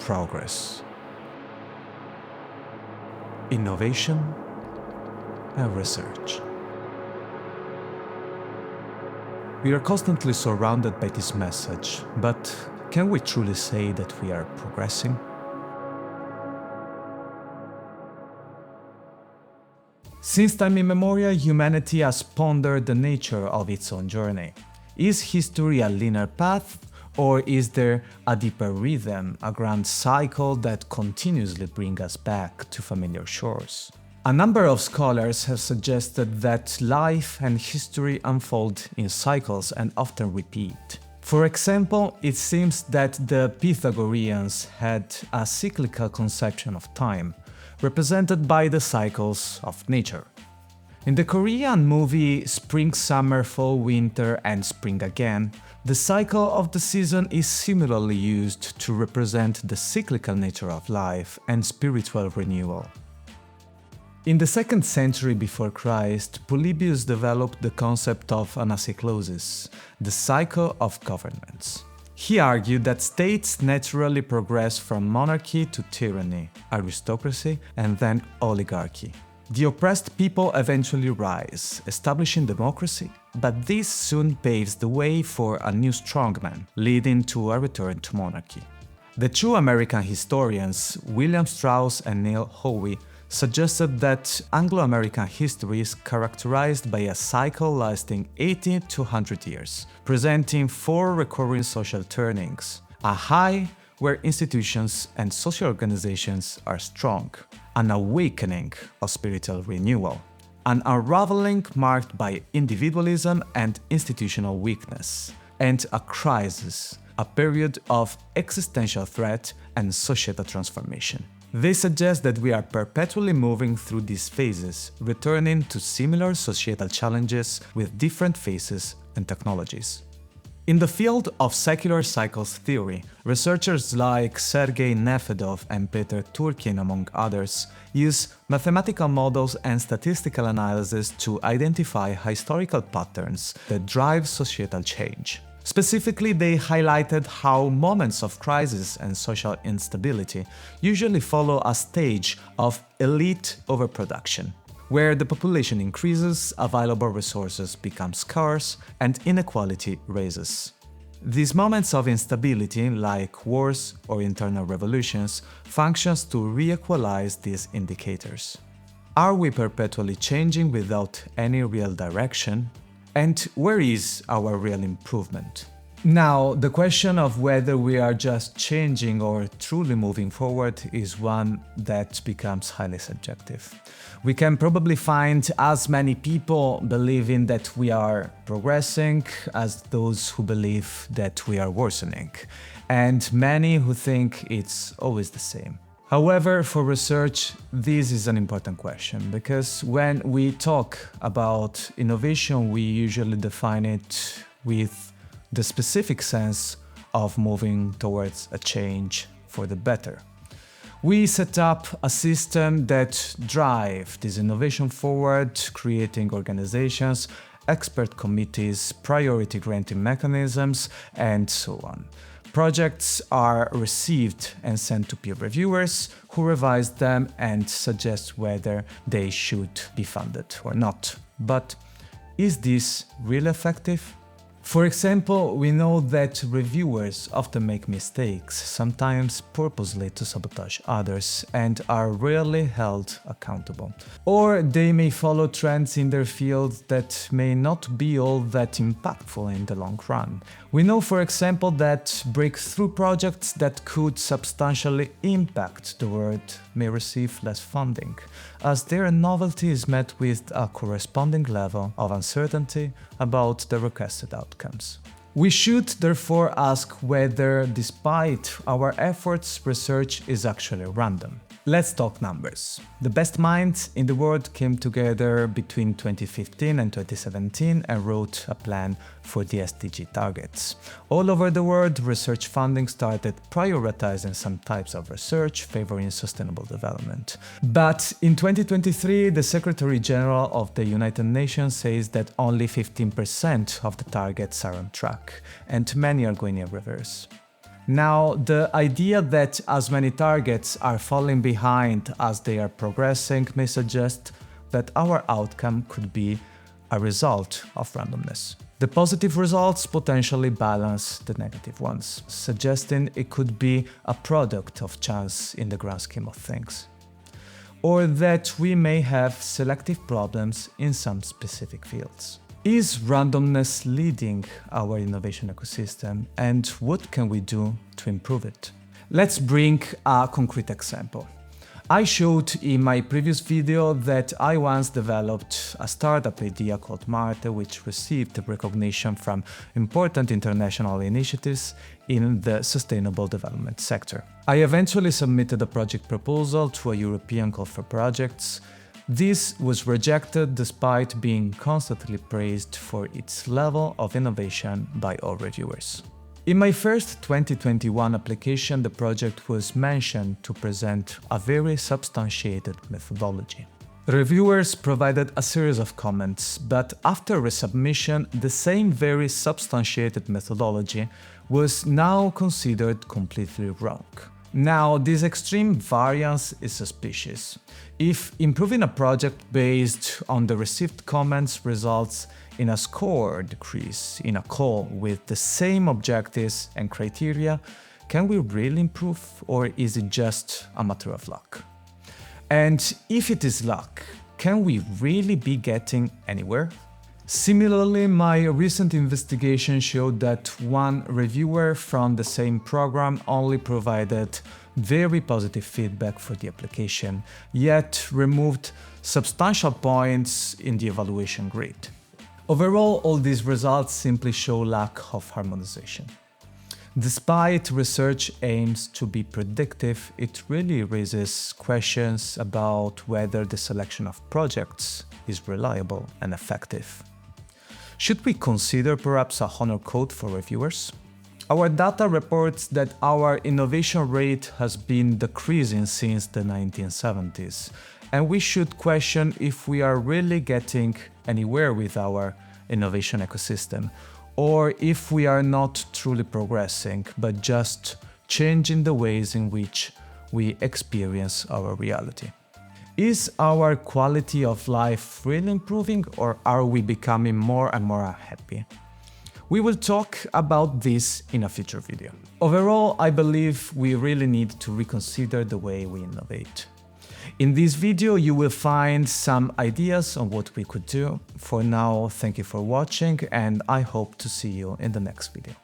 progress, innovation, and research. We are constantly surrounded by this message, but can we truly say that we are progressing? Since time immemorial, humanity has pondered the nature of its own journey. Is history a linear path, or is there a deeper rhythm, a grand cycle that continuously brings us back to familiar shores? A number of scholars have suggested that life and history unfold in cycles and often repeat. For example, it seems that the Pythagoreans had a cyclical conception of time, represented by the cycles of nature. In the Korean movie Spring, Summer, Fall, Winter and Spring Again, the cycle of the season is similarly used to represent the cyclical nature of life and spiritual renewal. In the 2nd century before Christ, Polybius developed the concept of anacyclosis, the cycle of governments. He argued that states naturally progress from monarchy to tyranny, aristocracy, and then oligarchy. The oppressed people eventually rise, establishing democracy, but this soon paves the way for a new strongman, leading to a return to monarchy. The two American historians, William Strauss and Neil Howe, suggested that Anglo-American history is characterized by a cycle lasting 80 to 100 years, presenting 4 recurring social turnings: a high, where institutions and social organizations are strong; an awakening of spiritual renewal; an unraveling marked by individualism and institutional weakness; and a crisis, a period of existential threat and societal transformation. They suggest that we are perpetually moving through these phases, returning to similar societal challenges with different faces and technologies. In the field of secular cycles theory, researchers like Sergei Nefedov and Peter Turkin, among others, use mathematical models and statistical analysis to identify historical patterns that drive societal change. Specifically, they highlighted how moments of crisis and social instability usually follow a stage of elite overproduction, where the population increases, available resources become scarce, and inequality rises. These moments of instability, like wars or internal revolutions, functions to re-equalize these indicators. Are we perpetually changing without any real direction? And where is our real improvement? Now, the question of whether we are just changing or truly moving forward is one that becomes highly subjective. We can probably find as many people believing that we are progressing as those who believe that we are worsening, and many who think it's always the same. However, for research, this is an important question, because when we talk about innovation, we usually define it with the specific sense of moving towards a change for the better. We set up a system that drives this innovation forward, creating organizations, expert committees, priority granting mechanisms, and so on. Projects are received and sent to peer reviewers, who revise them and suggest whether they should be funded or not. But is this really effective? For example, we know that reviewers often make mistakes, sometimes purposely to sabotage others, and are rarely held accountable. Or they may follow trends in their field that may not be all that impactful in the long run. We know, for example, that breakthrough projects that could substantially impact the world may receive less funding, as their novelty is met with a corresponding level of uncertainty about the requested outcomes. We should therefore ask whether, despite our efforts, research is actually random. Let's talk numbers. The best minds in the world came together between 2015 and 2017 and wrote a plan for the SDG targets. All over the world, research funding started prioritizing some types of research, favoring sustainable development. But in 2023, the Secretary General of the United Nations says that only 15% of the targets are on track, and many are going in reverse. Now, the idea that as many targets are falling behind as they are progressing may suggest that our outcome could be a result of randomness. The positive results potentially balance the negative ones, suggesting it could be a product of chance in the grand scheme of things. Or that we may have selective problems in some specific fields. Is randomness leading our innovation ecosystem, and what can we do to improve it? Let's bring a concrete example. I showed in my previous video that I once developed a startup idea called Marte, which received recognition from important international initiatives in the sustainable development sector. I eventually submitted a project proposal to a European call for projects. This was rejected despite being constantly praised for its level of innovation by all reviewers. In my first 2021 application, the project was mentioned to present a very substantiated methodology. Reviewers provided a series of comments, but after resubmission, the same very substantiated methodology was now considered completely wrong. Now, this extreme variance is suspicious. If improving a project based on the received comments results in a score decrease in a call with the same objectives and criteria, can we really improve, or is it just a matter of luck? And if it is luck, can we really be getting anywhere? Similarly, my recent investigation showed that one reviewer from the same program only provided very positive feedback for the application, yet removed substantial points in the evaluation grade. Overall, all these results simply show lack of harmonization. Despite research aims to be predictive, it really raises questions about whether the selection of projects is reliable and effective. Should we consider perhaps a honor code for reviewers? Our data reports that our innovation rate has been decreasing since the 1970s, and we should question if we are really getting anywhere with our innovation ecosystem, or if we are not truly progressing, but just changing the ways in which we experience our reality. Is our quality of life really improving, or are we becoming more and more unhappy? We will talk about this in a future video. Overall, I believe we really need to reconsider the way we innovate. In this video, you will find some ideas on what we could do. For now, thank you for watching, and I hope to see you in the next video.